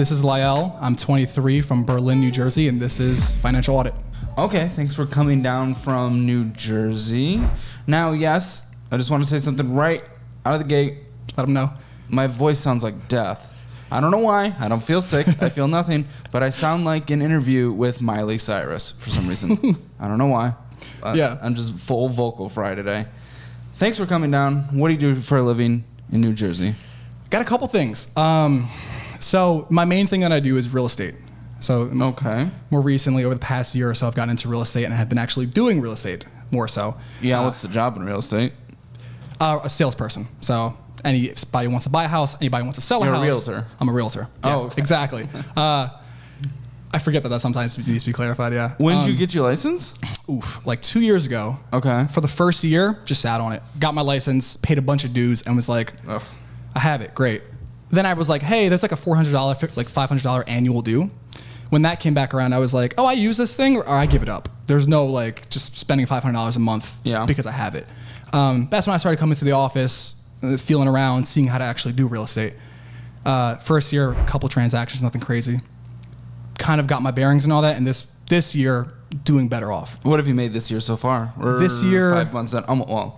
This is Lyell. I'm 23 from Berlin, New Jersey, and this is Financial Audit. Okay, thanks for coming down from New Jersey. Now, yes, I just want to say something right out of the gate. Let them know. My voice sounds like death. I don't know why. I don't feel sick. I feel nothing. But I sound like an interview with Miley Cyrus for some reason. I don't know why. Yeah. I'm just full vocal fry today. Thanks for coming down. What do you do for a living in New Jersey? Got a couple things. So my main thing that I do is real estate. So Okay. more recently, over the past year or so, I've gotten into real estate and have been actually doing real estate more so. Yeah, what's the job in real estate? A salesperson. So anybody wants to buy a house, anybody wants to sell a You're a house. realtor. I'm a realtor. Yeah, Oh, okay. exactly. I forget that sometimes needs to be clarified, yeah. When did you get your license? Like 2 years ago. Okay. For the first year, just sat on it. Got my license, paid a bunch of dues, and was like, Ugh. I have it, great. Then I was like, hey, there's like a $400, like $500 annual due. When that came back around, I was like, oh, I use this thing or I give it up. There's no like just spending $500 a month because I have it. That's when I started coming to the office, feeling around, seeing how to actually do real estate. First year, a couple transactions, nothing crazy. Kind of got my bearings and all that, and this year, doing better off. What have you made this year so far? Or This year- 5 months in? Yeah.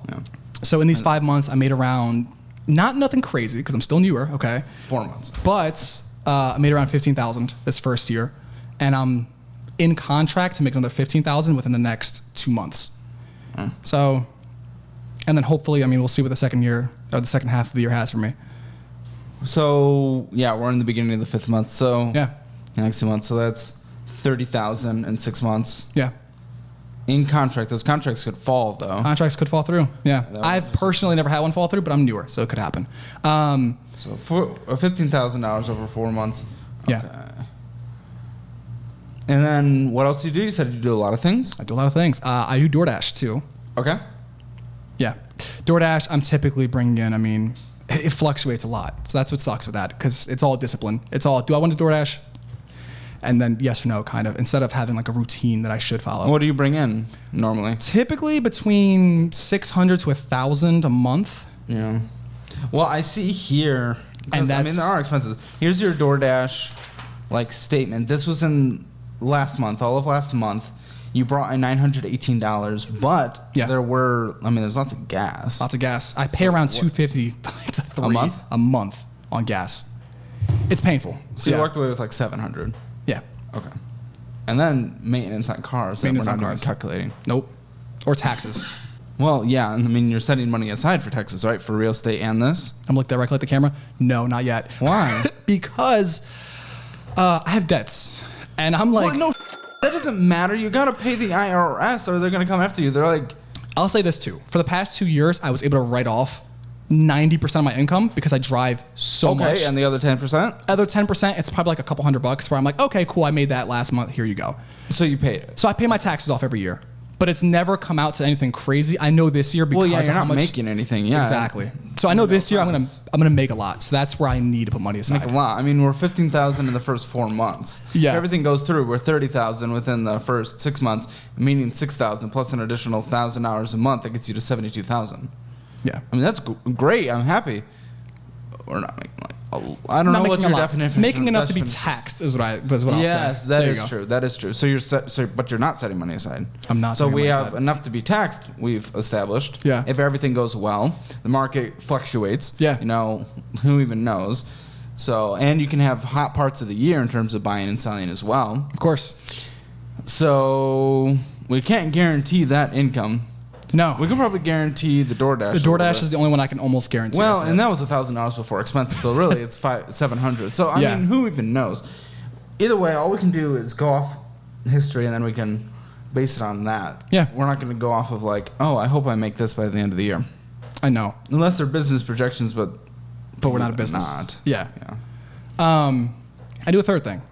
So in these 5 months, I made around, nothing crazy, because I'm still newer, okay? 4 months. But I made around $15,000 this first year, and I'm in contract to make another $15,000 within the next 2 months. So, and then hopefully, I mean, we'll see what the second year or the second half of the year has for me. So, yeah, we're in the beginning of the 5th month. So, Yeah, next 2 months. So that's 30,000 in 6 months. yeah. In contract, those contracts could fall though. Contracts could fall through. Yeah, That I've was- personally never had one fall through, but I'm newer, so it could happen. So for $15,000 over 4 months. Yeah. Okay. And then what else do you do? You said you do a lot of things. I do a lot of things. I do DoorDash too. Okay. Yeah, DoorDash. I'm typically bringing in. I mean, it fluctuates a lot, so that's what sucks with that because it's all discipline. It's all, do I want to DoorDash? And then yes or no, kind of, instead of having like a routine that I should follow. What do you bring in normally? Typically between 600 to 1,000 a month. Yeah. Well, I see here, And I mean, there are expenses. Here's your DoorDash like statement. This was in last month, all of last month. You brought in $918, but Yeah. there's lots of gas. Lots of gas. I pay around $250 to $3 A month? on gas. It's painful. So you walked away with like $700. Yeah. Okay. And then maintenance on cars. Maintenance that on we're not cars. even calculating. Nope. Or taxes. Well, yeah. I mean, you're setting money aside for taxes, right? For real estate and this. I'm looking directly at the camera. No, not yet. Why? Because I have debts. And I'm like, Well, no, that doesn't matter. You got to pay the IRS or they're going to come after you. They're like, I'll say this too. For the past 2 years, I was able to write off 90% of my income because I drive so much. okay, and the other 10%? Other 10%, it's probably like a couple $100 where I'm like, okay, cool, I made that last month. Here you go. So you paid it. So I pay my taxes off every year, but it's never come out to anything crazy. I know this year because Well, yeah, of you're how not much making anything. Yeah. exactly. So I know this year I'm gonna make a lot. So that's where I need to put money aside. Make a lot. I mean, we're $15,000 in the first 4 months. Yeah. If everything goes through, we're $30,000 within the first 6 months, meaning $6,000 plus an additional $1,000 a month. That gets you to $72,000. Yeah. I mean, that's great. I'm happy. We're not making like I don't know what your definition. Making enough to be taxed is what I'll say. Yes, that There you is go. true. That is true. So but you're not setting money aside. I'm not So setting we money have aside. enough to be taxed. We've established. Yeah. If everything goes well, the market fluctuates. Yeah. You know, who even knows? So, and you can have hot parts of the year in terms of buying and selling as well. Of course. So we can't guarantee that income. No. We can probably guarantee the DoorDash. The DoorDash is the only one I can almost guarantee. Well, That's and it. that was $1,000 before expenses, so really it's $700. So I Yeah. mean, who even knows? Either way, all we can do is go off history, and then we can base it on that. Yeah. We're not going to go off of like, oh, I hope I make this by the end of the year, I know, unless they're business projections, but but we're not a business. Not. Yeah. Yeah. I do a third thing.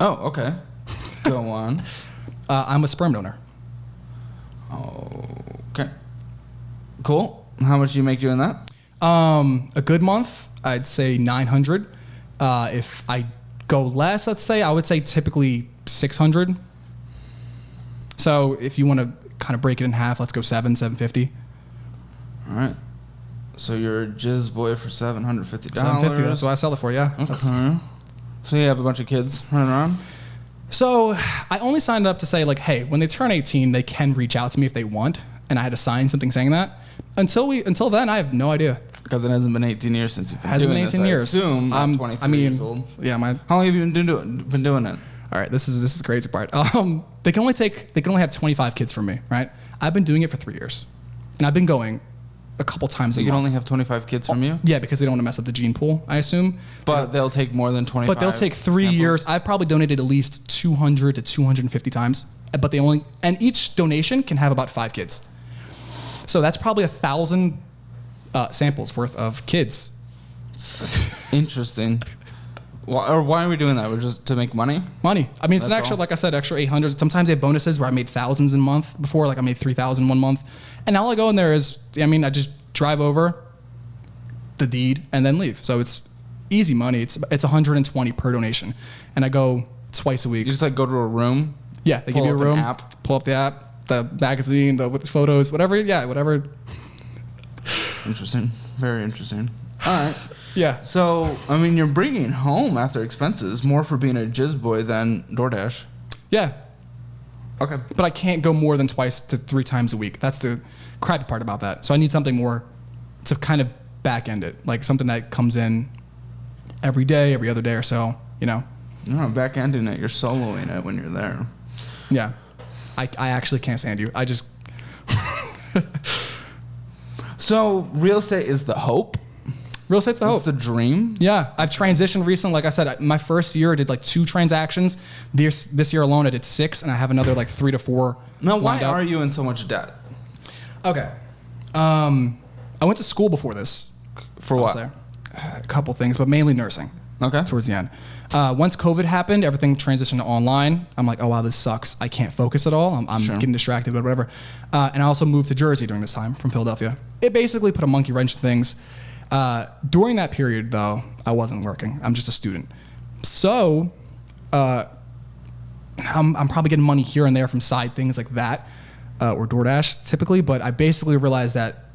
Oh, okay. Go on. I'm a sperm donor. Okay. Cool. How much do you make doing that? A good month, I'd say 900. If I go less, let's say, I would say typically 600. So if you want to kind of break it in half, let's go 750. All right. So you're a jizz boy for $750. $750, that's what I sell it for, yeah. Okay. So you have a bunch of kids running around? So I only signed up to say like, hey, when they turn 18, they can reach out to me if they want. And I had to sign something saying that. Until then, I have no idea. Because it hasn't been 18 years since you've been hasn't doing been 18 this. years. I assume I'm 23 years old. Yeah, How long have you been doing it? All right, this is the crazy part. They can only have 25 kids from me, right? I've been doing it for 3 years, and I've been going a couple times a month. You can only have 25 kids from you? Yeah, because they don't want to mess up the gene pool, I assume. But they'll take more than 25. But they'll take 3 samples. years. I've probably donated at least 200 to 250 times, but and each donation can have about 5 kids. So that's probably 1,000 samples worth of kids. Interesting. Why are we doing that? We're just to make money? Money. I mean, it's That's an extra, all? like I said, extra 800. Sometimes they have bonuses where I made thousands in a month before. Like I made 3,000 one month. And all I go in there is, I just drive over the deed and then leave. So it's easy money. It's 120 per donation. And I go twice a week. You just like go to a room? Yeah, they give you a room. Pull up the app, the magazine, with the photos, whatever. Yeah, whatever. Interesting. Very interesting. All right. Yeah. So, I mean, you're bringing home after expenses more for being a jizz boy than DoorDash. Yeah. Okay. But I can't go more than 2 to 3 times a week. That's the crappy part about that. So I need something more to kind of back end it, like something that comes in every day, every other day or so, No, back ending it. You're soloing it when you're there. Yeah. I actually can't stand you. I just... So, real estate is the hope? Real estate's the hope. It's the dream? Yeah. I've transitioned recently. Like I said, my first year I did like 2 transactions. This year alone I did 6, and I have another like 3 to 4. Now, why are you in so much debt? Okay. I went to school before this. For what? A couple things, but mainly nursing. Okay. Towards the end. Once COVID happened, everything transitioned to online. I'm like, oh wow, this sucks. I can't focus at all. I'm Sure. getting distracted, but whatever. And I also moved to Jersey during this time from Philadelphia. It basically put a monkey wrench in things. During that period, though, I wasn't working. I'm just a student. So I'm probably getting money here and there from side things like that, or DoorDash typically. But I basically realized that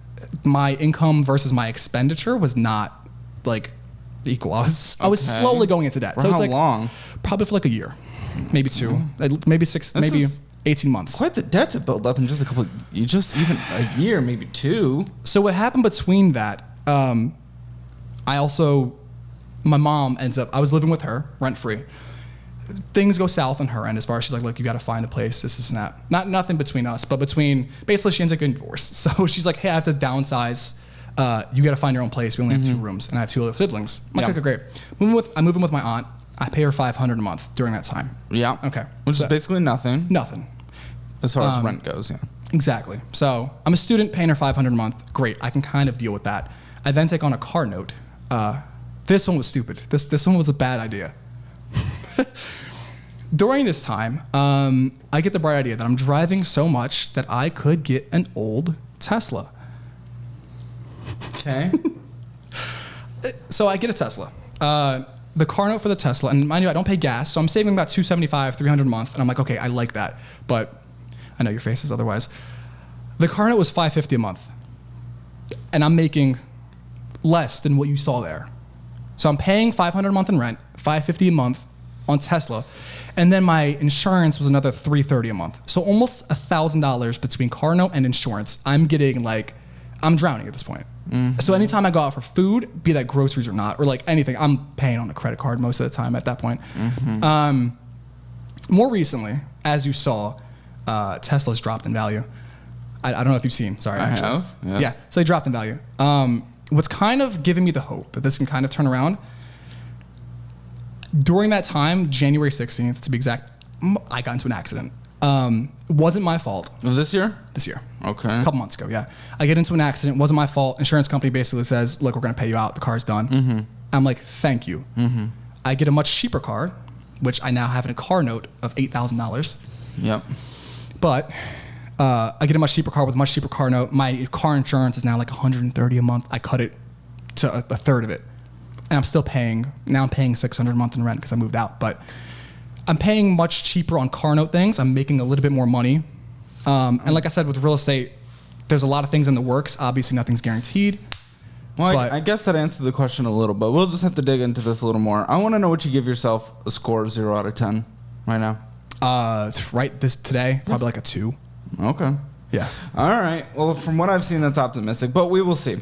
my income versus my expenditure was not like equal. I was slowly going into debt. For so how it's like long? Probably for like a year, maybe 2, maybe 6, maybe 18 months. Quite the debt to build up in just even a year, maybe 2. So what happened between that? My mom ends up. I was living with her rent free. Things go south on her end as far as she's like, look, you got to find a place. This is nothing between us, but basically she ends up getting divorced. So she's like, hey, I have to downsize. You got to find your own place. We only have 2 rooms, and I have 2 other siblings. I'm like, okay, great. I'm moving with my aunt. I pay her $500 a month during that time. Yeah. Okay. Which is basically nothing. Nothing. As far as rent goes, yeah. Exactly. So I'm a student paying her $500 a month. Great. I can kind of deal with that. I then take on a car note. This one was stupid. This one was a bad idea. During this time, I get the bright idea that I'm driving so much that I could get an old Tesla. Okay. So I get a Tesla. The car note for the Tesla, and mind you, I don't pay gas, so I'm saving about $275, $300 a month, and I'm like, okay, I like that, but I know your face is otherwise. The car note was $550 a month, and I'm making less than what you saw there. So I'm paying $500 a month in rent, $550 a month on Tesla, and then my insurance was another $330 a month. So almost $1,000 between car note and insurance. I'm getting I'm drowning at this point. Mm-hmm. So anytime I go out for food, be that groceries or not, or like anything, I'm paying on a credit card most of the time at that point. Mm-hmm. More recently, as you saw, Tesla's dropped in value. I don't know if you've seen. Sorry, I actually. have. Yes. Yeah, so they dropped in value. What's kind of giving me the hope that this can kind of turn around, during that time, January 16th to be exact, I got into an accident. Wasn't my fault. This year? This year. Okay. A couple months ago, yeah. I get into an accident. Wasn't my fault. Insurance company basically says, look, we're going to pay you out. The car's done. Mm-hmm. I'm like, thank you. Mm-hmm. I get a much cheaper car, which I now have in a car note of $8,000. Yep. But I get a much cheaper car with a much cheaper car note. My car insurance is now like $130 a month. I cut it to a third of it. And I'm still paying. Now I'm paying $600 a month in rent because I moved out. But I'm paying much cheaper on car note things. I'm making a little bit more money. And like I said, with real estate, there's a lot of things in the works. Obviously, nothing's guaranteed. Well, I guess that answered the question a little, but we'll just have to dig into this a little more. I want to know what you give yourself a score of 0 out of 10 right now. Today, probably like a 2. Okay. Yeah. All right. Well, from what I've seen, that's optimistic, but we will see.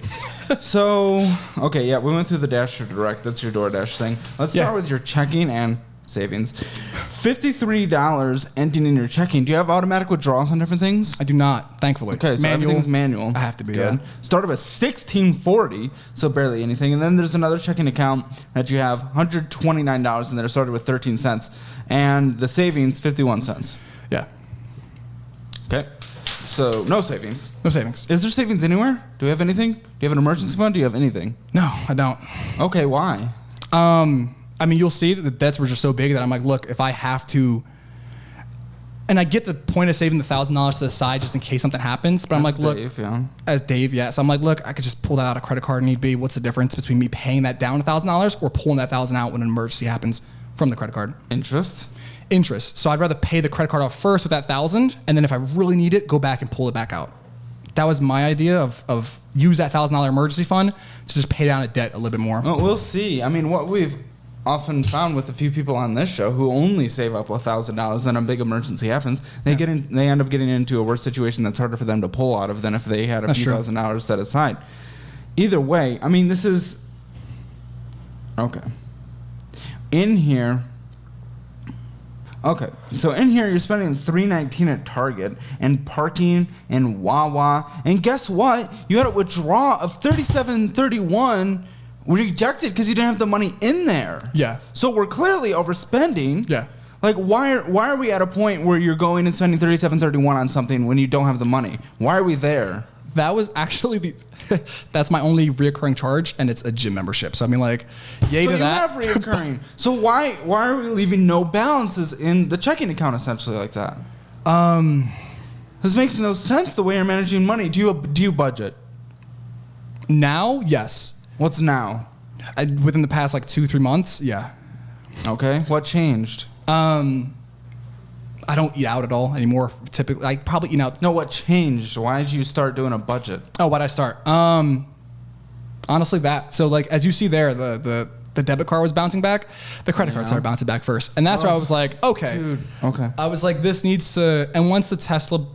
So, okay, yeah, we went through the Dash or Direct. That's your DoorDash thing. Let's start with your checking and savings. $53 ending in your checking. Do you have automatic withdrawals on different things? I do not, thankfully. Okay, so everything's manual. I have to be. Good. Yeah. Start of a $16.40, so barely anything. And then there's another checking account that you have $129 in there, started with 13 cents. And the savings, 51 cents. Yeah. Okay. So no savings. No savings. Is there savings anywhere? Do we have anything? Do you have an emergency fund? Do you have anything? No, I don't. Okay, why? I mean, you'll see that the debts were just so big that I'm like, look, if I have to, and I get the point of saving the $1,000 to the side just in case something happens, but I'm like, look, as Dave, yeah. So I'm like, look, I could just pull that out of credit card need be. What's the difference between me paying that down $1,000 or pulling that $1,000 out when an emergency happens from the credit card? Interest. So I'd rather pay the credit card off first with that $1,000, and then if I really need it, go back and pull it back out. That was my idea of use that $1,000 emergency fund to just pay down a debt a little bit more. Well, we'll see. I mean, what we've often found with a few people on this show who only save up $1,000 and a big emergency happens, they end up getting into a worse situation that's harder for them to pull out of than if they had a few $1,000 set aside. Either way, I mean, this is okay. In here, you're spending $319 at Target and parking and Wawa, and guess what? You had a withdrawal of $37.31. Rejected because you didn't have the money in there. Yeah. So we're clearly overspending. Yeah. Like, why are we at a point where you're going and spending $37.31 on something when you don't have the money? Why are we there? That was actually that's my only reoccurring charge, and it's a gym membership. So I mean, like, yay to that. So you have reoccurring. So why are we leaving no balances in the checking account essentially like that? This makes no sense the way you're managing money. Do you budget? Now, yes. What's now? Within the past like 2-3 months, yeah. Okay. What changed? I don't eat out at all anymore. Typically, I probably eat out. No, what changed? Why did you start doing a budget? Oh, why'd I start? Honestly, that. So like as you see there, the debit card was bouncing back. The credit card started bouncing back first, and that's where I was like, okay, dude. Okay. I was like, this needs to. And once the Tesla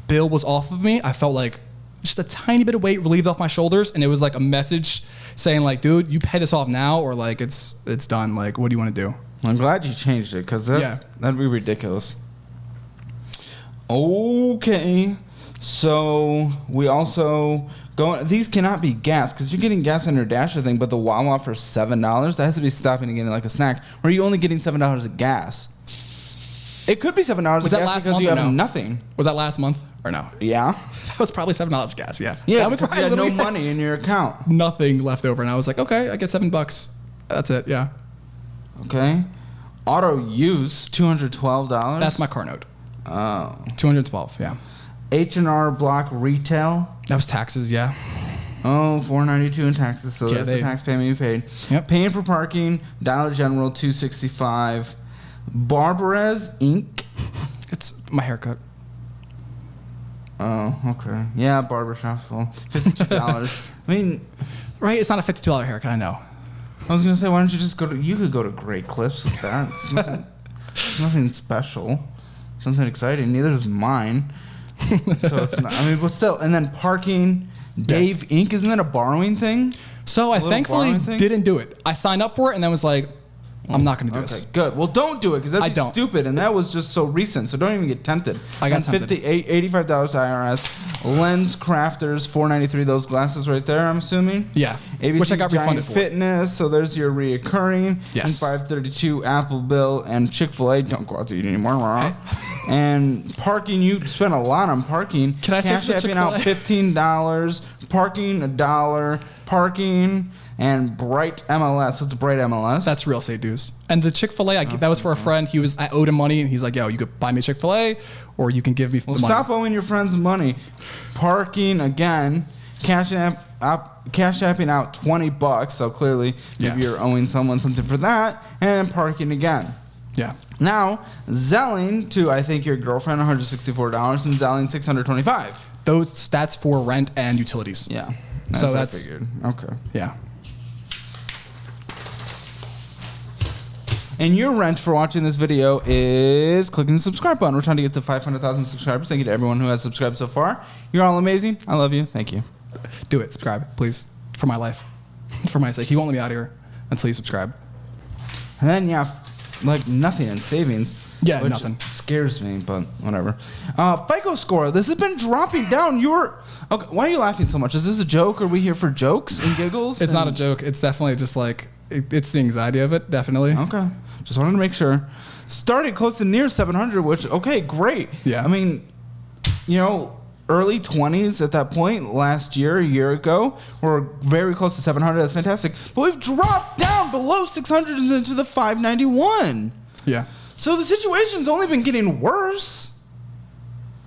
bill was off of me, I felt like just a tiny bit of weight relieved off my shoulders, and it was like a message saying like, dude, you pay this off now or like it's done. Like, what do you want to do? I'm glad you changed it because that'd be ridiculous. Okay, so we also these cannot be gas because you're getting gas on your Dasher thing, but the Wawa for $7, that has to be stopping and getting like a snack. Or are you only getting $7 of gas? It could be $7 of gas because you have nothing. Was that last month or no? Yeah. That was probably $7 of gas, yeah. Yeah, that was because you had no money in your account. Nothing left over, and I was like, okay, I get $7. That's it, yeah. Okay. Auto use, $212. That's my car note. Oh. $212, yeah. H&R Block retail. That was taxes, yeah. Oh, $492 in taxes, so that's the tax payment you paid. Yep. Paying for parking, Dollar General, $265. Barberez Inc. It's my haircut. Oh, okay. Yeah, barbershop's full. $52. I mean, right? It's not a $52 haircut, I know. I was gonna say, why don't you just you could go to Great Clips with that. It's nothing special. Something exciting. Neither is mine. So it's not. I mean, but still. And then parking, Dave Inc. Isn't that a borrowing thing? So I thankfully didn't do it. I signed up for it and then was like, I'm not going to do this. Okay, good. Well, don't do it because that'd be stupid, and that was just so recent. So don't even get tempted. I got tempted. $85 IRS. Lens Crafters, $493. Those glasses right there, I'm assuming. Yeah. ABC which I got refunded for. Fitness. So there's your reoccurring. Yes. And $532 Apple Bill and Chick-fil-A. Don't go out to eat anymore. Okay. And parking, you spent a lot on parking. Can I say for Cash out $15. Parking $1. Parking. And Bright MLS. What's Bright MLS? That's real estate dues. And the Chick-fil-A, that was for a friend. I owed him money, and he's like, yo, you could buy me a Chick-fil-A, or you can give me the money. Stop owing your friends money. Parking, again, cash apping out $20, so clearly maybe you're owing someone something for that. And parking again. Yeah. Now, Zelling to, I think, your girlfriend, $164, and Zelling $625. That's for rent and utilities. Yeah. So that's figured. Okay. Yeah. And your rent for watching this video is clicking the subscribe button. We're trying to get to 500,000 subscribers. Thank you to everyone who has subscribed so far. You're all amazing. I love you. Thank you. Do it. Subscribe, please. For my life. For my sake. He won't let me out of here until you subscribe. And then, yeah, like nothing in savings. Yeah, which nothing. Scares me, but whatever. FICO score. This has been dropping down. Okay, why are you laughing so much? Is this a joke? Are we here for jokes and giggles? It's not a joke. It's definitely just like, it's the anxiety of it, definitely. Okay. Just wanted to make sure. Started close to near 700, which, okay, great. Yeah. I mean, you know, early 20s at that point, last year, a year ago, we're very close to 700. That's fantastic. But we've dropped down below 600 into the 591. Yeah. So the situation's only been getting worse.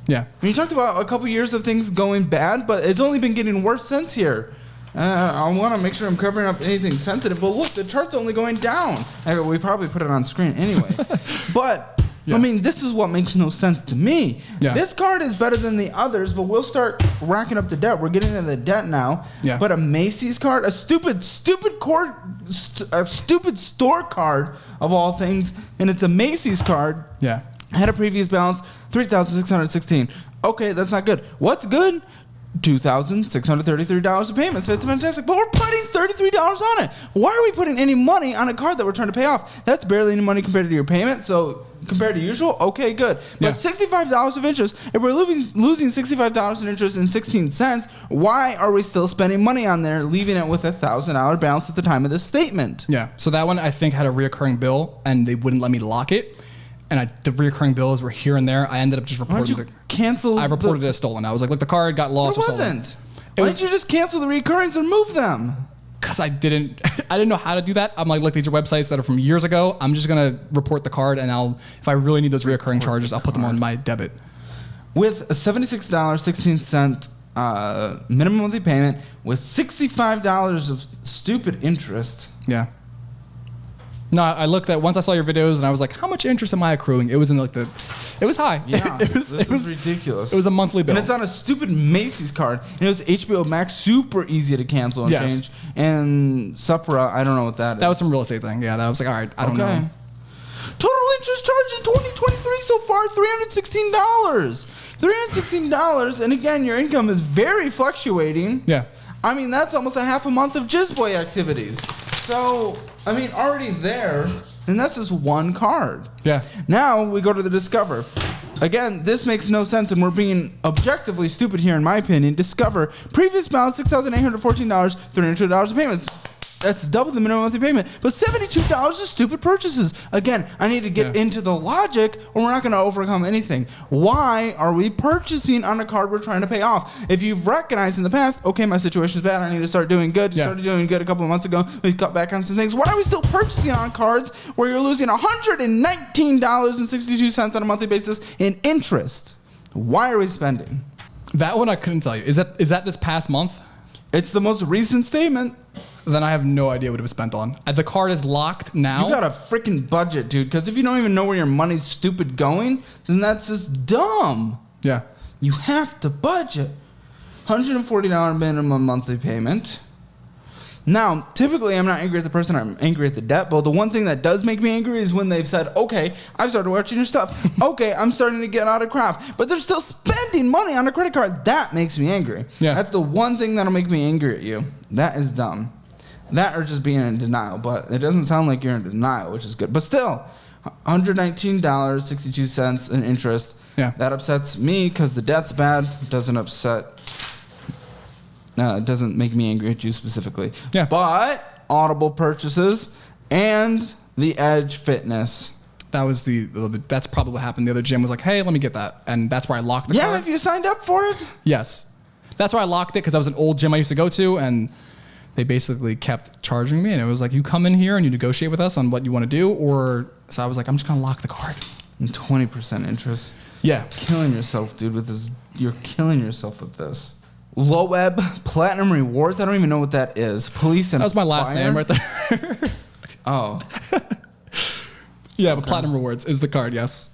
Yeah. You talked about a couple years of things going bad, but it's only been getting worse since here. I want to make sure I'm covering up anything sensitive. But look, the chart's only going down. We probably put it on screen anyway. But, yeah. I mean, this is what makes no sense to me. Yeah. This card is better than the others, but we'll start racking up the debt. We're getting into the debt now. Yeah. But a Macy's card, a stupid store card of all things, and it's a Macy's card. Yeah. Had a previous balance, $3,616. Okay, that's not good. What's good? $2,633 of payments. That's fantastic. But we're putting $33 on it. Why are we putting any money on a card that we're trying to pay off? That's barely any money compared to your payment. So compared to usual, okay, good. But $65 of interest, if we're losing $65 in interest and 16 cents, why are we still spending money on there, leaving it with a $1,000 balance at the time of this statement? Yeah. So that one I think had a reoccurring bill, and they wouldn't let me lock it. And the reoccurring bills were here and there. I ended up just reporting cancel. I reported it as stolen. I was like, look, the card got lost. It wasn't. Why didn't you just cancel the reoccurrings and move them? Because I didn't know how to do that. I'm like, look, these are websites that are from years ago. I'm just gonna report the card, and if I really need those reoccurring charges, I'll put them on my debit. With a $76.16 minimum monthly payment, with $65 of stupid interest. Yeah. No, I looked at once I saw your videos and I was like, how much interest am I accruing? It was in like it was high. Yeah, it was ridiculous. It was a monthly bill. And it's on a stupid Macy's card. And it was HBO Max, super easy to cancel and change. And Supra, I don't know what that is. That was some real estate thing. Yeah, that was like, all right, I don't know. Total interest charge in 2023 so far, $316. $316, and again, your income is very fluctuating. Yeah. I mean, that's almost a half a month of Jizzboy activities. So, I mean, already there, and that's just one card. Yeah. Now we go to the Discover. Again, this makes no sense, and we're being objectively stupid here, in my opinion. Discover, previous balance, $6,814, $302 of payments. That's double the minimum monthly payment. But $72 is stupid purchases. Again, I need to get into the logic, or we're not going to overcome anything. Why are we purchasing on a card we're trying to pay off? If you've recognized in the past, okay, my situation is bad, I need to start doing good. You started doing good a couple of months ago. We've cut back on some things. Why are we still purchasing on cards where you're losing $119.62 on a monthly basis in interest? Why are we spending? That one I couldn't tell you. Is that this past month? It's the most recent statement. Then I have no idea what it was spent on. The card is locked now. You got a freaking budget, dude. Because if you don't even know where your money's stupid going, then that's just dumb. Yeah. You have to budget. $140 minimum monthly payment. Now, typically, I'm not angry at the person. I'm angry at the debt. But the one thing that does make me angry is when they've said, okay, I've started watching your stuff. Okay, I'm starting to get out of crap. But they're still spending money on a credit card. That makes me angry. Yeah. That's the one thing that'll make me angry at you. That is dumb. That or just being in denial. But it doesn't sound like you're in denial, which is good. But still, $119.62 in interest. Yeah. That upsets me because the debt's bad. It doesn't make me angry at you specifically. Yeah. But Audible purchases and the Edge Fitness. That was that's probably what happened. The other gym was like, hey, let me get that. And that's where I locked the card. Yeah, have you signed up for it? Yes. That's where I locked it because I was an old gym I used to go to, and they basically kept charging me. And it was like, you come in here and you negotiate with us on what you want to do. So I was like, I'm just going to lock the card. And 20% interest. Yeah. Killing yourself, dude, with this. You're killing yourself with this. Low-Web Platinum Rewards. I don't even know what that is. Police and That was my last Fire? name right there. Oh. Yeah, but Platinum Rewards is the card, yes.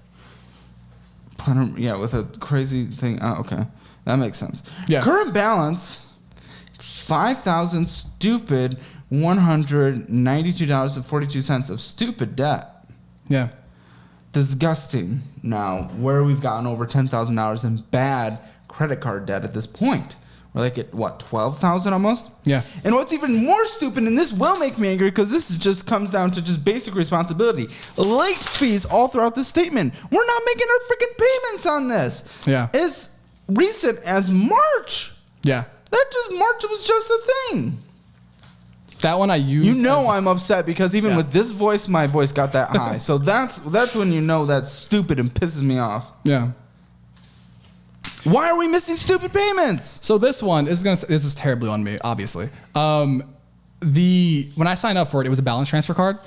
Platinum, yeah, with a crazy thing. Oh, okay. That makes sense. Yeah. Current balance, $5,000 stupid $192.42 of stupid debt. Yeah. Disgusting. Now, where we've gotten over $10,000 in bad credit card debt at this point. We're like at, what, $12,000 almost? Yeah. And what's even more stupid, and this will make me angry because this just comes down to just basic responsibility. Late fees all throughout this statement. We're not making our freaking payments on this. Yeah. As recent as March. Yeah. March was just a thing. That one I used. You know I'm upset because even with this voice, my voice got that high. So that's when you know that's stupid and pisses me off. Yeah. Why are we missing stupid payments? So this one is this is terribly on me, obviously. When I signed up for it, it was a balance transfer card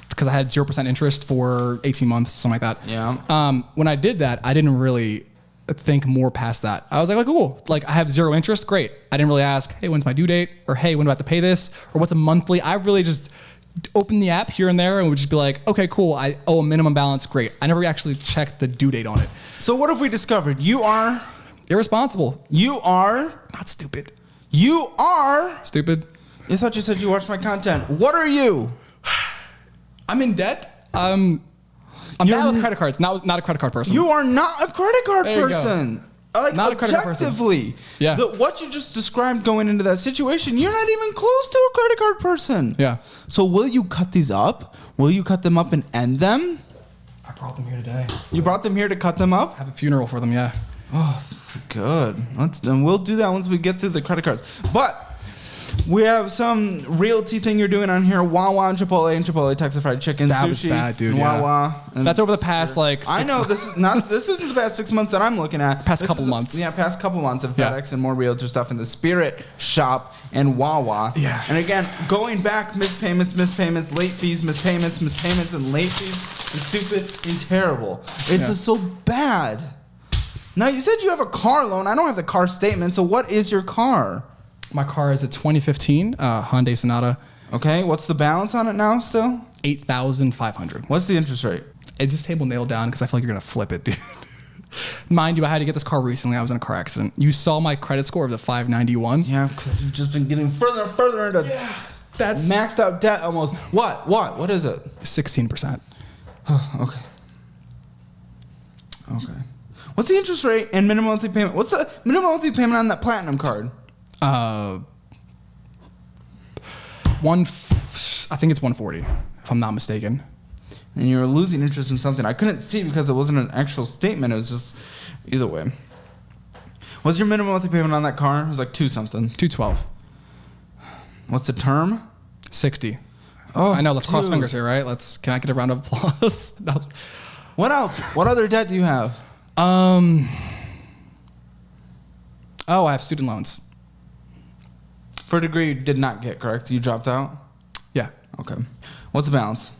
because I had 0% interest for 18 months, something like that. Yeah. When I did that, I didn't really think more past that. I was like, cool. Like, I have 0 interest. Great. I didn't really ask, hey, when's my due date? Or hey, when do I have to pay this? Or what's a monthly? I really just opened the app here and there and would just be like, okay, cool. I owe a minimum balance. Great. I never actually checked the due date on it. So what have we discovered? You are irresponsible. You are not stupid. You are stupid. I thought you said you watched my content. What are you? I'm in debt. I'm bad with credit cards. Not a credit card person. You are not a credit card person. Like, not a credit card person. Objectively. Yeah. What you just described going into that situation, you're not even close to a credit card person. Yeah. So will you cut these up? Will you cut them up and end them? I brought them here today. You brought them here to cut them up? I have a funeral for them, yeah. Oh, good. We'll do that once we get through the credit cards. But we have some realty thing you're doing on here. Wawa and Chipotle, Texas Fried Chicken, that sushi. Was bad, dude. Wawa. Yeah. That's over the past like 6 I know this is not. This isn't the past 6 months that I'm looking at. Past couple months. Yeah, past couple months of FedEx and more realtor stuff in the Spirit Shop and Wawa. Yeah. And again, going back, missed payments, late fees, missed payments, and late fees, and stupid and terrible. It's just so bad. Now you said you have a car loan. I don't have the car statement. So what is your car? My car is a 2015 Hyundai Sonata. Okay, what's the balance on it now still? $8,500. What's the interest rate? Is this table nailed down? Because I feel like you're going to flip it, dude. Mind you, I had to get this car recently. I was in a car accident. You saw my credit score of the 591. Yeah, because you've just been getting further and further into that's maxed out debt almost. What is it? 16%. Okay. What's the interest rate and minimum monthly payment? What's the minimum monthly payment on that platinum card? I think it's 140, if I'm not mistaken. And you're losing interest in something I couldn't see because it wasn't an actual statement. It was just either way. What's your minimum monthly payment on that car? It was like 2 something. 212. What's the term? 60. Oh, I know. Let's cross fingers here, right? Can I get a round of applause? No. What else? What other debt do you have? I have student loans. For a degree you did not get, correct? You dropped out? Yeah. Okay. What's the balance?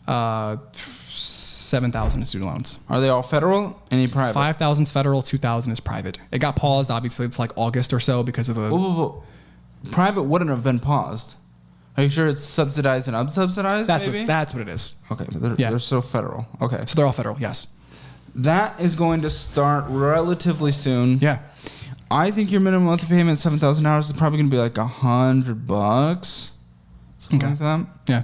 7,000 in student loans. Are they all federal? Any private? 5,000 is federal, 2,000 is private. It got paused, obviously. It's like August or so because of the... Whoa. Private wouldn't have been paused. Are you sure it's subsidized and unsubsidized? That's what it is. Okay, but they're still federal. Okay. So they're all federal, yes. That is going to start relatively soon. Yeah. I think your minimum monthly payment, $7,000, is probably going to be like $100. Something like that. Yeah.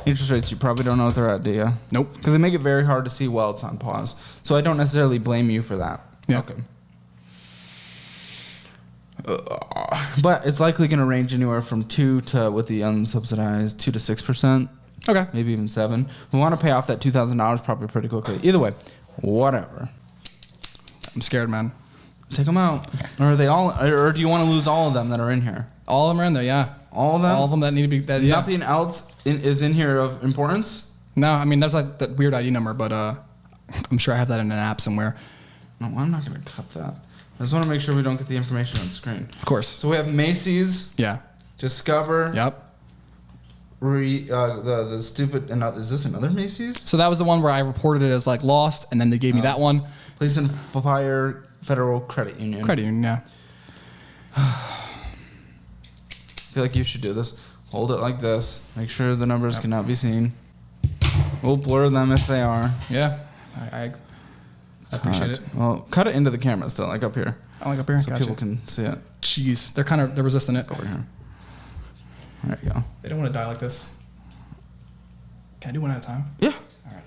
Interest rates, you probably don't know what they're at, do you? Nope. Because they make it very hard to see while it's on pause. So I don't necessarily blame you for that. Yeah. Okay. But it's likely going to range anywhere from 2 to, with the unsubsidized, 2 to 6%. Okay. Maybe even 7. We want to pay off that $2,000 probably pretty quickly. Either way, whatever. I'm scared, man. Take them out. Or are they all? Or do you want to lose all of them that are in here? All of them are in there, yeah. All of them? All of them that need to be... Nothing else is in here of importance? No, I mean, there's like that weird ID number, but I'm sure I have that in an app somewhere. No, I'm not going to cut that. I just want to make sure we don't get the information on screen. Of course. So we have Macy's. Yeah. Discover. Yep. The stupid... is this another Macy's? So that was the one where I reported it as like lost, and then they gave me that one. Police and Fire Federal Credit Union. Credit Union, yeah. I feel like you should do this. Hold it like this. Make sure the numbers cannot be seen. We'll blur them if they are. Yeah. I appreciate it. Well, cut it into the camera still, like up here. I like up here. So people can see it. Jeez. They're resisting it. Over here. There you go. They don't want to die like this. Can I do one at a time? Yeah. All right.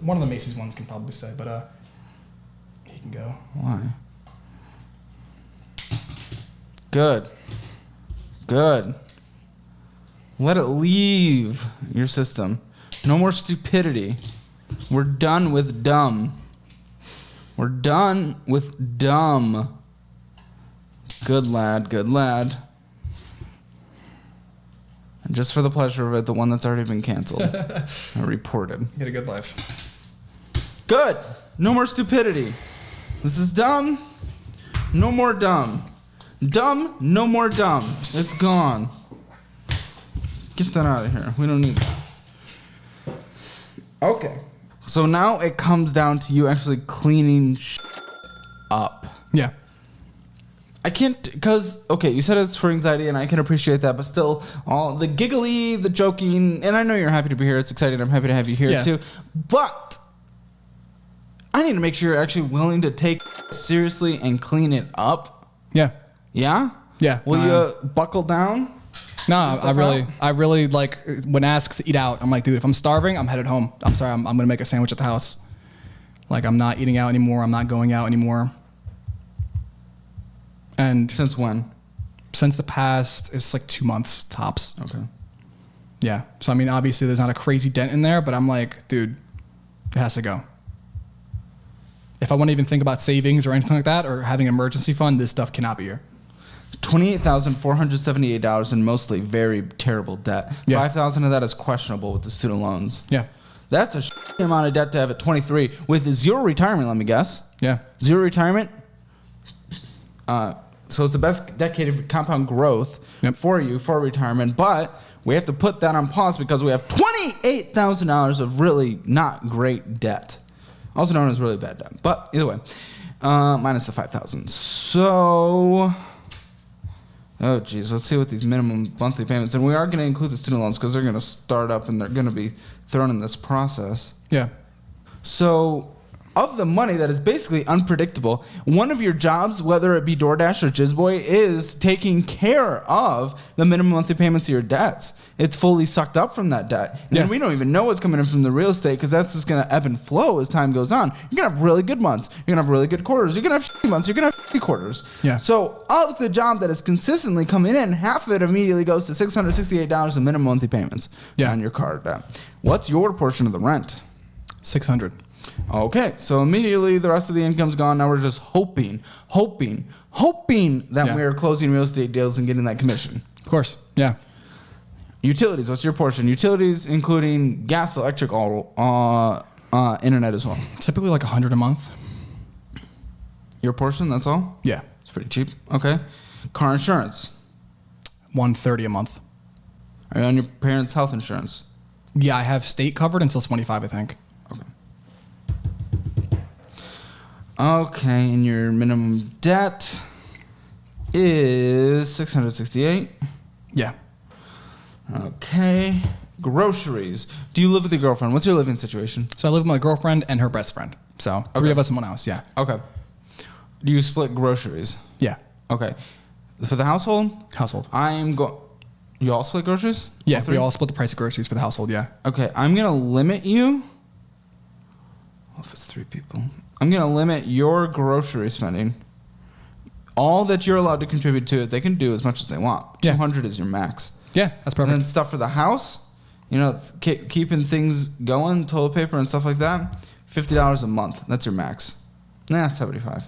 One of the Macy's ones can probably say, but he can go. Why? Good. Let it leave your system. No more stupidity. We're done with dumb. Good lad. And just for the pleasure of it, the one that's already been canceled. I reported. You had a good life. Good. No more stupidity. This is dumb. No more dumb. Dumb. No more dumb. It's gone. Get that out of here. We don't need that. Okay. So now it comes down to you actually cleaning up. Yeah. I can't, because, okay, you said it's for anxiety, and I can appreciate that, but still, all the giggly, the joking, and I know you're happy to be here. It's exciting. I'm happy to have you here, too. But I need to make sure you're actually willing to take seriously and clean it up. Yeah. Yeah? Yeah. Will you buckle down? No, I really like when asks eat out. I'm like, dude, if I'm starving, I'm headed home. I'm sorry, I'm gonna make a sandwich at the house. Like, I'm not eating out anymore. I'm not going out anymore. And since when? Since the past, it's like 2 months tops. Okay. Yeah. So I mean, obviously, there's not a crazy dent in there, but I'm like, dude, it has to go. If I want to even think about savings or anything like that, or having an emergency fund, this stuff cannot be here. $28,478 in mostly very terrible debt. Yeah. $5,000 of that is questionable with the student loans. Yeah. That's a amount of debt to have at 23 with zero retirement, let me guess. Yeah. Zero retirement. So it's the best decade of compound growth for you for retirement, but we have to put that on pause because we have $28,000 of really not great debt, also known as really bad debt. But either way, minus the $5,000. So, oh geez, let's see what these minimum monthly payments, and we are going to include the student loans because they're going to start up and they're going to be thrown in this process. Yeah. So, of the money that is basically unpredictable, one of your jobs, whether it be DoorDash or Jizzboy, is taking care of the minimum monthly payments of your debts. It's fully sucked up from that debt. And we don't even know what's coming in from the real estate because that's just going to ebb and flow as time goes on. You're going to have really good months. You're going to have really good quarters. You're going to have shitty months. You're going to have shitty quarters. Yeah. So of the job that is consistently coming in, half of it immediately goes to $668 in minimum monthly payments on your card debt. What's your portion of the rent? $600. Okay, so immediately the rest of the income's gone. Now we're just hoping that we're closing real estate deals and getting that commission. Of course, yeah. Utilities, what's your portion? Utilities including gas, electric, all internet as well. Typically like $100 a month. Your portion, that's all? Yeah. It's pretty cheap. Okay. Car insurance. $130 a month. Are you on your parents' health insurance? Yeah, I have state covered until 25, I think. Okay, and your minimum debt is $668. Yeah. Okay. Groceries. Do you live with your girlfriend? What's your living situation? So I live with my girlfriend and her best friend. So three of us in one house, yeah. Okay. Do you split groceries? Yeah. Okay. For the household? Household. You all split groceries? Yeah, we all split the price of groceries for the household, yeah. Okay, I'm going to limit you. Well, if it's 3 people. I'm going to limit your grocery spending. All that you're allowed to contribute to it, they can do as much as they want. Yeah. 200 is your max. Yeah, that's perfect. And then stuff for the house, keeping things going, toilet paper and stuff like that, $50 a month. That's your max. Nah, $75.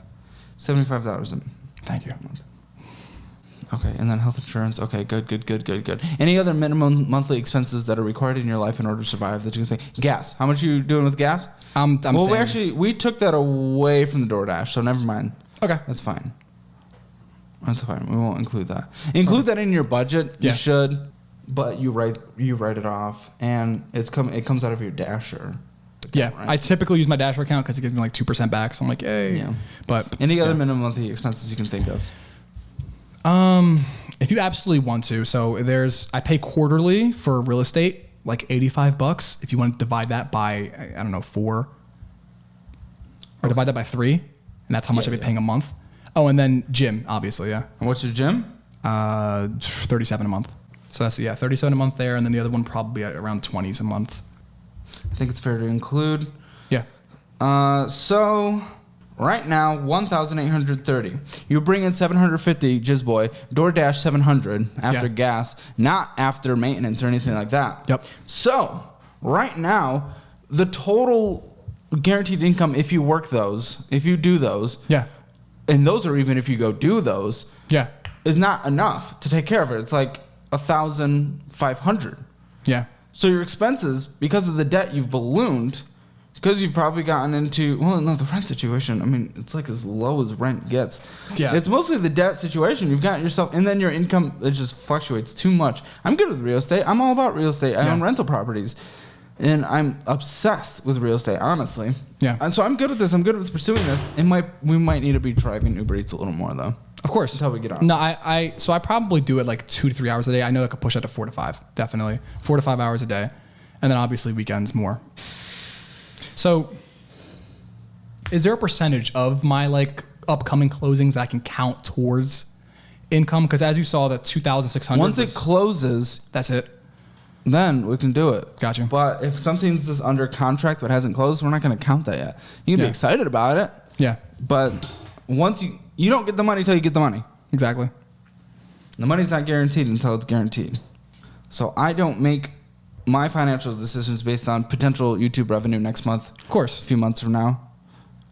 $75 a Thank you. month. Okay, and then health insurance. Okay, good. Any other minimum monthly expenses that are required in your life in order to survive that you can think? Gas. How much are you doing with gas? We took that away from the DoorDash, so never mind. Okay. That's fine. We won't include that. Include that in your budget. You should, but you write it off, and it comes out of your Dasher. Yeah, right? I typically use my Dasher account because it gives me like 2% back. So I'm like, hey. Yeah. But any other minimum monthly expenses you can think of? If you absolutely want to, so I pay quarterly for real estate, like $85. If you want to divide that by, I don't know, 4. or divide that by 3, and that's how much I'd be paying a month. Oh, and then gym, obviously, yeah. And what's your gym? 37 a month. So that's 37 a month there, and then the other one probably at around 20s a month. I think it's fair to include. Yeah. So right now, 1,830. You bring in 750, Jizzboy. DoorDash 700 after gas, not after maintenance or anything like that. Yep. So right now, the total guaranteed income, if you work those, if you do those, and those are even if you go do those, is not enough to take care of it. It's like 1,500. Yeah. So your expenses, because of the debt you've ballooned, because you've probably gotten into, the rent situation, I mean, it's like as low as rent gets. Yeah. It's mostly the debt situation. You've gotten yourself, and then your income, it just fluctuates too much. I'm good with real estate. I'm all about real estate. I own rental properties. And I'm obsessed with real estate, honestly. Yeah. And so I'm good with this. I'm good with pursuing this. We might need to be driving Uber Eats a little more, though. Of course. That's how we get on. No, so I probably do it like 2 to 3 hours a day. I know I could push that to 4 to 5, definitely. 4 to 5 hours a day. And then obviously weekends more. So is there a percentage of my like upcoming closings that I can count towards income? Because as you saw, the 2,600. Once it closes, that's it. Then we can do it. Gotcha. But if something's just under contract but hasn't closed, we're not going to count that yet. You can be excited about it. Yeah. But once you don't get the money until you get the money. Exactly. The money's not guaranteed until it's guaranteed. So I don't make my financial decisions based on potential YouTube revenue next month. Of course. A few months from now.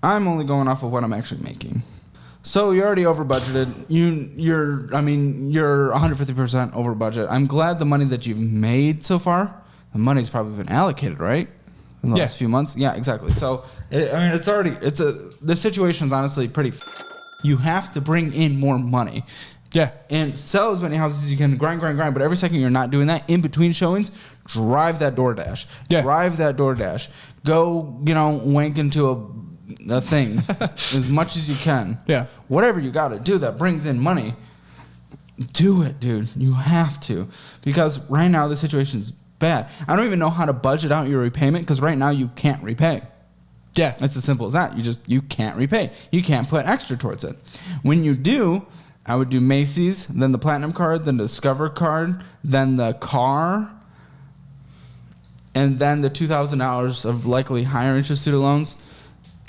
I'm only going off of what I'm actually making. So you're already over budgeted. You're 150% over budget. I'm glad the money that you've made so far, the money's probably been allocated, right? In the last few months. Yeah, exactly. So the situation is honestly pretty. You have to bring in more money. Yeah. And sell as many houses as you can, grind. But every second you're not doing that, in between showings, drive that DoorDash. Yeah. Drive that DoorDash. Go, wank into a thing as much as you can. Yeah. Whatever you got to do that brings in money, do it, dude. You have to. Because right now the situation's bad. I don't even know how to budget out your repayment because right now you can't repay. Yeah. It's as simple as that. You can't repay. You can't put extra towards it. When you do, I would do Macy's, then the Platinum card, then the Discover card, then the car, and then the $2,000 of likely higher interest student loans.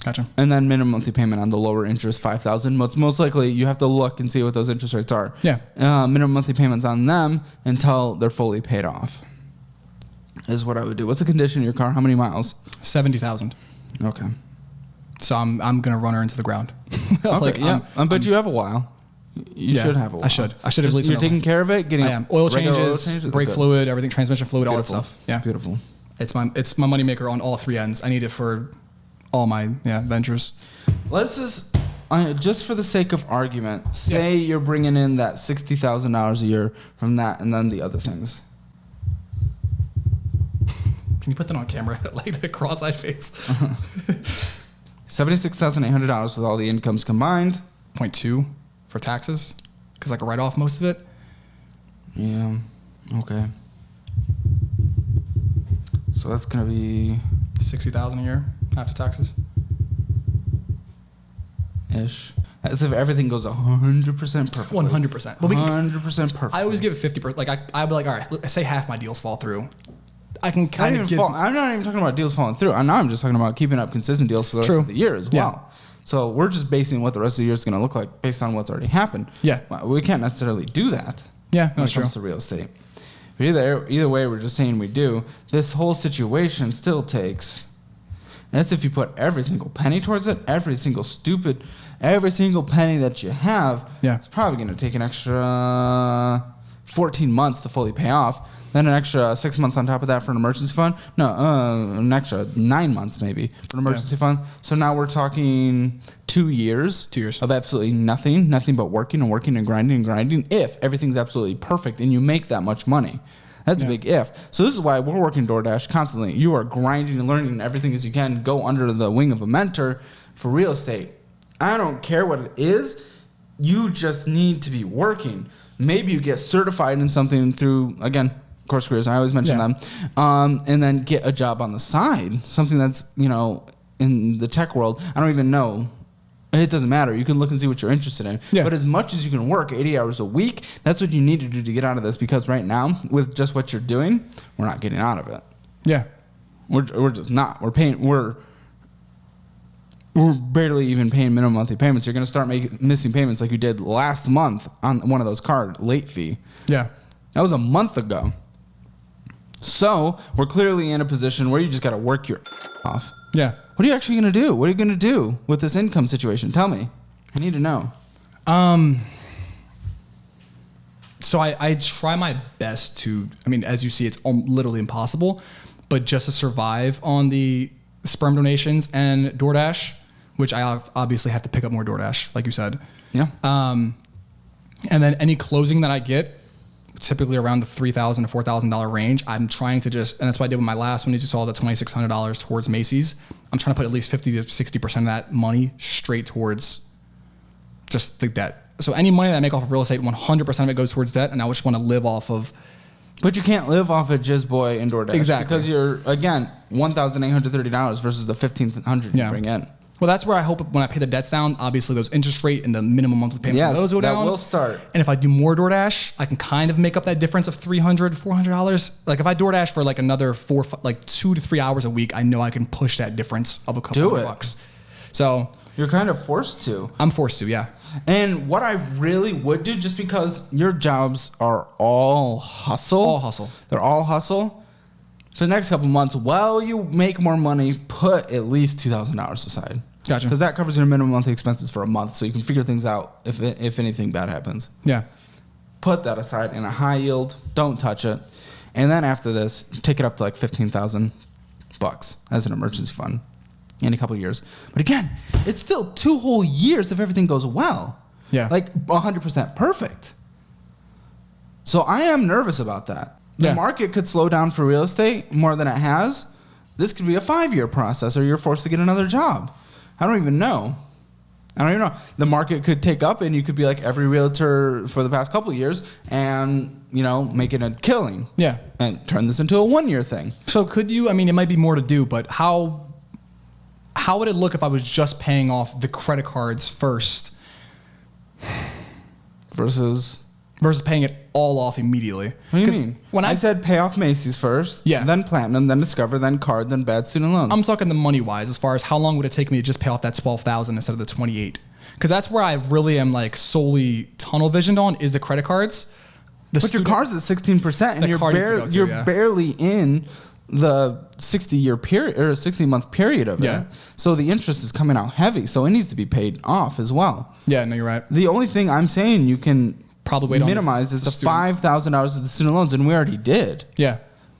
Gotcha. And then minimum monthly payment on the lower interest, $5,000. Most likely, you have to look and see what those interest rates are. Yeah. Minimum monthly payments on them until they're fully paid off is what I would do. What's the condition of your car? How many miles? 70,000. Okay. So I'm gonna run her into the ground. Okay. But you have a while. You should have a while. I should have at least. You're taking care of it. Getting oil changes, brake fluid, everything, transmission fluid, all that stuff. Yeah. Beautiful. It's my moneymaker on all 3 ends. I need it for all my ventures. Let's just for the sake of argument, say you're bringing in that $60,000 a year from that, and then the other things. Can you put that on camera, like the cross-eyed face? $76,800 with all the incomes combined. 0.2 for taxes, because I can write off most of it. Yeah. Okay. So that's gonna be $60,000 a year after taxes. Ish. As if everything goes 100% perfect. 100%. 100% perfect. I always give it 50%. Like I'd be like, all right, say half my deals fall through. I can kind of I'm not even talking about deals falling through. Now I'm just talking about keeping up consistent deals for the rest of the year as well. So we're just basing what the rest of the year is going to look like based on what's already happened. Yeah. We can't necessarily do that. Yeah, when it comes to real estate. But either way, we're just saying we do. This whole situation still takes. And that's if you put every single penny towards it, every single penny that you have. Yeah. It's probably going to take an extra 14 months to fully pay off. Then an extra 6 months on top of that for an emergency fund. No, an extra 9 months maybe for an emergency fund. So now we're talking 2 years. 2 years. Of absolutely nothing but working and grinding. If everything's absolutely perfect and you make that much money. That's a big if. So this is why we're working DoorDash constantly. You are grinding and learning everything as you can. Go under the wing of a mentor for real estate. I don't care what it is. You just need to be working. Maybe you get certified in something through, again, Course Careers. I always mention them. And then get a job on the side. Something that's, in the tech world, I don't even know. It doesn't matter. You can look and see what you're interested in. Yeah. But as much as you can work 80 hours a week, that's what you need to do to get out of this. Because right now, with just what you're doing, we're not getting out of it. Yeah. We're just not. We're barely even paying minimum monthly payments. You're going to start missing payments like you did last month on one of those card late fee. Yeah. That was a month ago. So we're clearly in a position where you just got to work your off. Yeah. What are you actually going to do? What are you going to do with this income situation? Tell me. I need to know. So I try my best to, I mean, as you see, it's literally impossible, but just to survive on the sperm donations and DoorDash, which I obviously have to pick up more DoorDash, like you said. Yeah. And then any closing that I get, typically around the $3,000 to $4,000 range, I'm trying to just, and that's what I did with my last one. You saw the $2,600 towards Macy's. I'm trying to put at least 50 to 60% of that money straight towards just the debt. So any money that I make off of real estate, 100% of it goes towards debt, and I just want to live off of. But you can't live off of Jizz Boy and DoorDash. Exactly. Because you're, again, $1,830 versus the $1,500 you bring in. Well, that's where I hope when I pay the debts down, obviously those interest rate and the minimum monthly payments, those go down. That will start. And if I do more DoorDash, I can kind of make up that difference of $300, $400. Like if I DoorDash for like another 2 to 3 hours a week, I know I can push that difference of a couple of bucks. So you're kind of forced to. I'm forced to, yeah. And what I really would do, just because your jobs are all hustle. All hustle. They're all hustle. For the next couple months, while you make more money, put at least $2,000 aside. Gotcha. Because that covers your minimum monthly expenses for a month, so you can figure things out if anything bad happens. Yeah. Put that aside in a high yield. Don't touch it. And then after this, take it up to like $15,000 as an emergency fund in a couple of years. But again, it's still 2 whole years if everything goes well. Yeah. Like 100% perfect. So I am nervous about that. The market could slow down for real estate more than it has. This could be a 5-year process, or you're forced to get another job. I don't even know. The market could take up, and you could be like every realtor for the past couple of years and, making a killing. Yeah. And turn this into a 1-year thing. So could you, I mean, it might be more to do, but how would it look if I was just paying off the credit cards first versus paying it all off immediately? What do you mean? When I said pay off Macy's first, then Platinum, then Discover, then Card, then bad student loans. I'm talking the money wise, as far as how long would it take me to just pay off that $12,000 instead of the $28,000? Because that's where I really am like solely tunnel visioned on is the credit cards. But your car's at 16%, and you're barely in the 60-year period or 60-month period of it. So the interest is coming out heavy. So it needs to be paid off as well. Yeah, no, you're right. The only thing I'm saying you can probably minimize is the $5,000 of the student loans, and we already did. Yeah.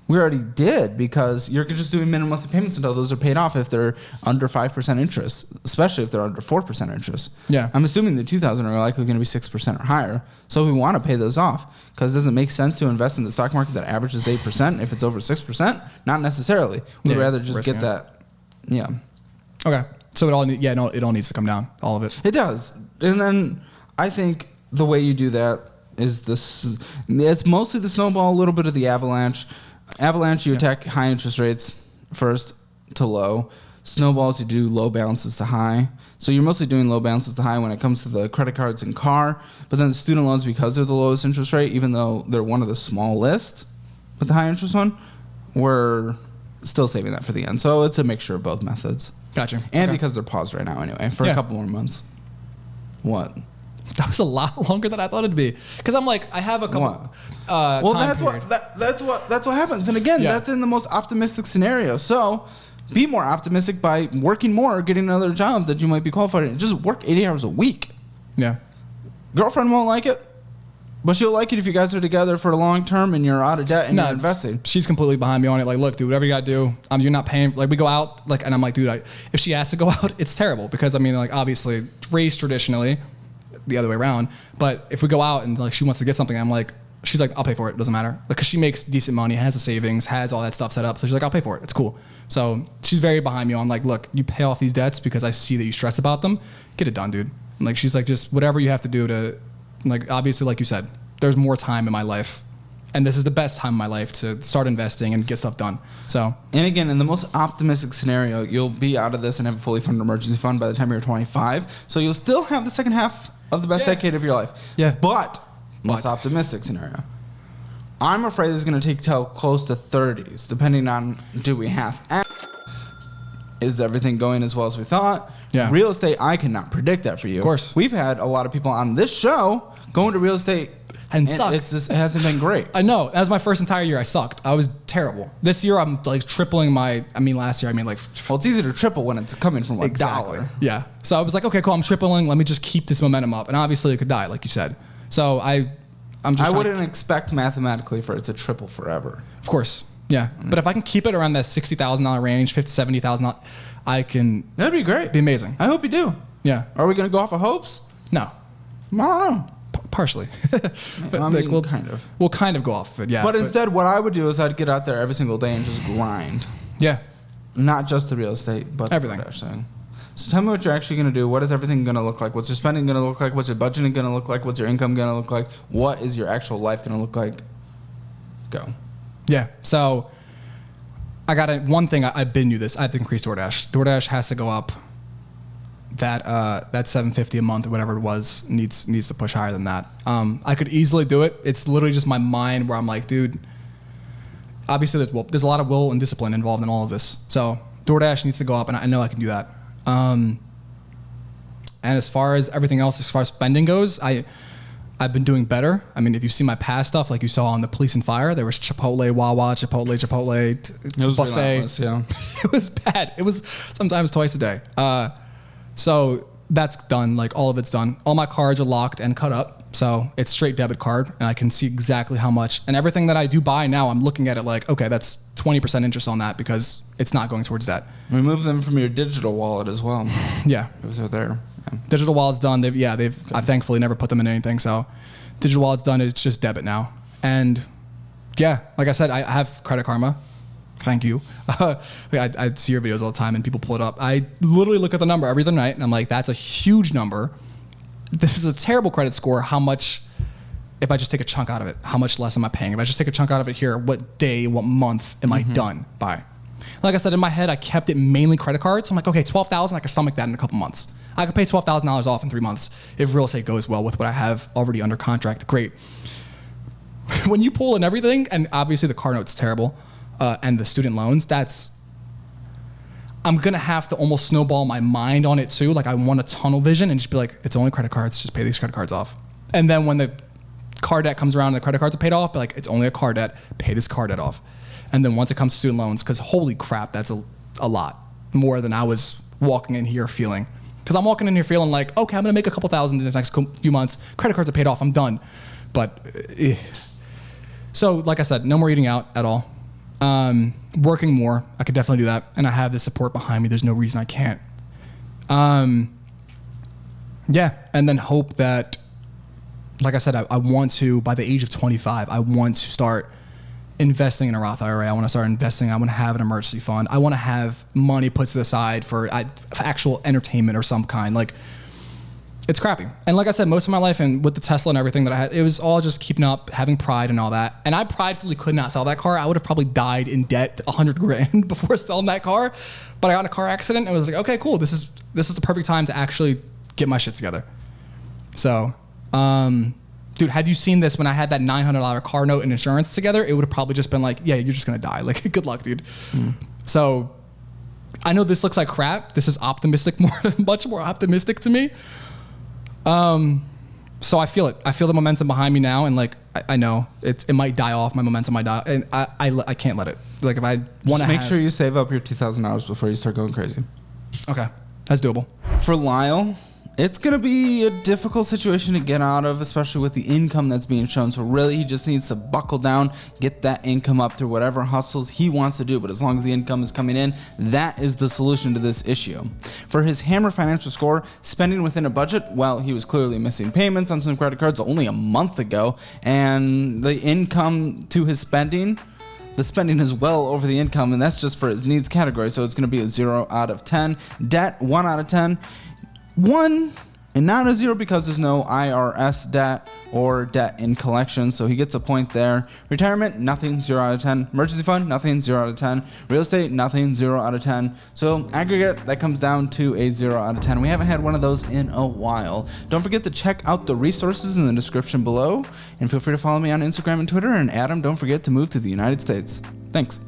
We already did, because you're just doing minimum monthly payments until those are paid off if they're under 5% interest, especially if they're under 4% interest. Yeah. I'm assuming the 2,000 are likely going to be 6% or higher. So we want to pay those off, because it doesn't make sense to invest in the stock market that averages 8% if it's over 6%. Not necessarily. We'd rather just get that. Yeah. Okay. So it all needs to come down, all of it. It does. And then I think the way you do that is this. It's mostly the snowball, a little bit of the avalanche. Avalanche, you attack high interest rates first to low. Snowballs, you do low balances to high. So you're mostly doing low balances to high when it comes to the credit cards and car. But then the student loans, because they're the lowest interest rate, even though they're one of the smallest, but the high interest one, we're still saving that for the end. So it's a mixture of both methods. Gotcha. And because they're paused right now anyway, for a couple more months. What? That was a lot longer than I thought it'd be. Because I'm like, I have a couple. Well, that's what happens. And again, that's in the most optimistic scenario. So be more optimistic by working more or getting another job that you might be qualified in. Just work 80 hours a week. Yeah. Girlfriend won't like it, but she'll like it if you guys are together for a long term and you're out of debt and you're investing. She's completely behind me on it. Like, look, dude, whatever you got to do, you're not paying. Like, we go out, like, and I'm like, dude, if she has to go out, it's terrible. Because, I mean, like, obviously, raised traditionally the other way around. But if we go out and, like, she wants to get something, I'm like, she's like, I'll pay for it. It doesn't matter. Because she makes decent money, has a savings, has all that stuff set up. So she's like, I'll pay for it. It's cool. So she's very behind me on, like, look, you pay off these debts because I see that you stress about them. Get it done, dude. And, like, she's like, just whatever you have to do to, like, obviously, like you said, there's more time in my life And this is the best time in my life to start investing and get stuff done. So, and again, in the most optimistic scenario, you'll be out of this and have a fully funded emergency fund by the time you're 25. So you'll still have the second half of the best decade of your life. Yeah. But most optimistic scenario, I'm afraid it's going to take till close to 30s, depending on do we have. Is everything going as well as we thought? Yeah. Real estate, I cannot predict that for you. Of course. We've had a lot of people on this show go into real estate and suck. It hasn't been great. I know. That was my first entire year. I sucked. I was terrible. This year, I'm like tripling my. Last year, I made like. Well, it's easy to triple when it's coming from $1. Yeah. So I was like, okay, cool. I'm tripling. Let me just keep this momentum up. And obviously, it could die, like you said. So I wouldn't expect mathematically for it to triple forever. Of course. Yeah. But if I can keep it around that $60,000 range, $50,000, $70,000, I can. That'd be great. Be amazing. I hope you do. Yeah. Are we going to go off of hopes? No. I don't know. Partially. But we'll kind of. We'll kind of go off of it, yeah. But instead, what I would do is I'd get out there every single day and just grind. Yeah. Not just the real estate, but everything. So tell me what you're actually going to do. What is everything going to look like? What's your spending going to look like? What's your budgeting going to look like? What's your income going to look like? What is your actual life going to look like? Go. Yeah. So I got one thing. I've been new this. I have to increase DoorDash. DoorDash has to go up. That $750 a month or whatever it was needs to push higher than that. I could easily do it. It's literally just my mind where I'm like, dude. Obviously, there's a lot of will and discipline involved in all of this. So DoorDash needs to go up, and I know I can do that. And as far as everything else, as far as spending goes, I've been doing better. I mean, if you see my past stuff, like you saw on the Police and Fire, there was Chipotle, Wawa, Chipotle, it was buffet. Yeah. It was bad. It was sometimes twice a day. So that's done. Like all of it's done. All my cards are locked and cut up. So it's straight debit card, and I can see exactly how much. And everything that I do buy now, I'm looking at it like, okay, that's 20% interest on that because it's not going towards that. Remove them from your digital wallet as well. Yeah, it was out there. Yeah. Digital wallet's done. I've thankfully never put them in anything. So digital wallet's done. It's just debit now. And yeah, like I said, I have Credit Karma. Thank you. I see your videos all the time and people pull it up. I literally look at the number every other night and I'm like, that's a huge number. This is a terrible credit score. How much, if I just take a chunk out of it, how much less am I paying? If I just take a chunk out of it here, what day, what month am I done by? Like I said, in my head, I kept it mainly credit cards. So I'm like, okay, $12,000, I can stomach that in a couple months. I could pay $12,000 off in 3 months if real estate goes well with what I have already under contract. Great. When you pull in everything, and obviously the car note's terrible, and the student loans, I'm going to have to almost snowball my mind on it too. Like I want a tunnel vision and just be like, it's only credit cards, just pay these credit cards off. And then when the car debt comes around and the credit cards are paid off, be like, it's only a car debt, pay this car debt off. And then once it comes to student loans, because holy crap, that's a lot more than I was walking in here feeling. Because I'm walking in here feeling like, okay, I'm going to make a couple thousand in the next few months. Credit cards are paid off, I'm done. But, so like I said, no more eating out at all. Working more, I could definitely do that. And I have the support behind me. There's no reason I can't. Yeah. And then hope that, like I said, I want to, by the age of 25, I want to start investing in a Roth IRA. I want to start investing. I want to have an emergency fund. I want to have money put to the side for actual entertainment or some kind. Like, it's crappy. And like I said, most of my life and with the Tesla and everything that I had, it was all just keeping up, having pride and all that. And I pridefully could not sell that car. I would have probably died in debt $100,000 before selling that car. But I got in a car accident and was like, okay, cool. This is the perfect time to actually get my shit together. So, dude, had you seen this when I had that $900 car note and insurance together, it would have probably just been like, yeah, you're just going to die. Like, good luck, dude. So I know this looks like crap. This is optimistic, much more optimistic to me. So I feel it. I feel the momentum behind me now, and like I know it might die off. My momentum might die, and I can't let it. Like if I want to make sure you save up your $2,000 before you start going crazy. Okay, that's doable. For Lyle, it's going to be a difficult situation to get out of, especially with the income that's being shown. So really, he just needs to buckle down, get that income up through whatever hustles he wants to do. But as long as the income is coming in, that is the solution to this issue. For his Hammer financial score, spending within a budget, well, he was clearly missing payments on some credit cards only a month ago. And the income to his spending, the spending is well over the income, and that's just for his needs category. So it's going to be a 0 out of 10. Debt, 1 out of 10. One And not a 0 because there's no IRS debt or debt in collection, so he gets a point there. Retirement, nothing, 0 out of 10. Emergency fund, nothing, 0 out of 10. Real estate, nothing, 0 out of 10. So aggregate, that comes down to a 0 out of 10. We haven't had one of those in a while. Don't forget to check out the resources in the description below, and feel free to follow me on Instagram and Twitter. And Adam, don't forget to move to the United States. Thanks.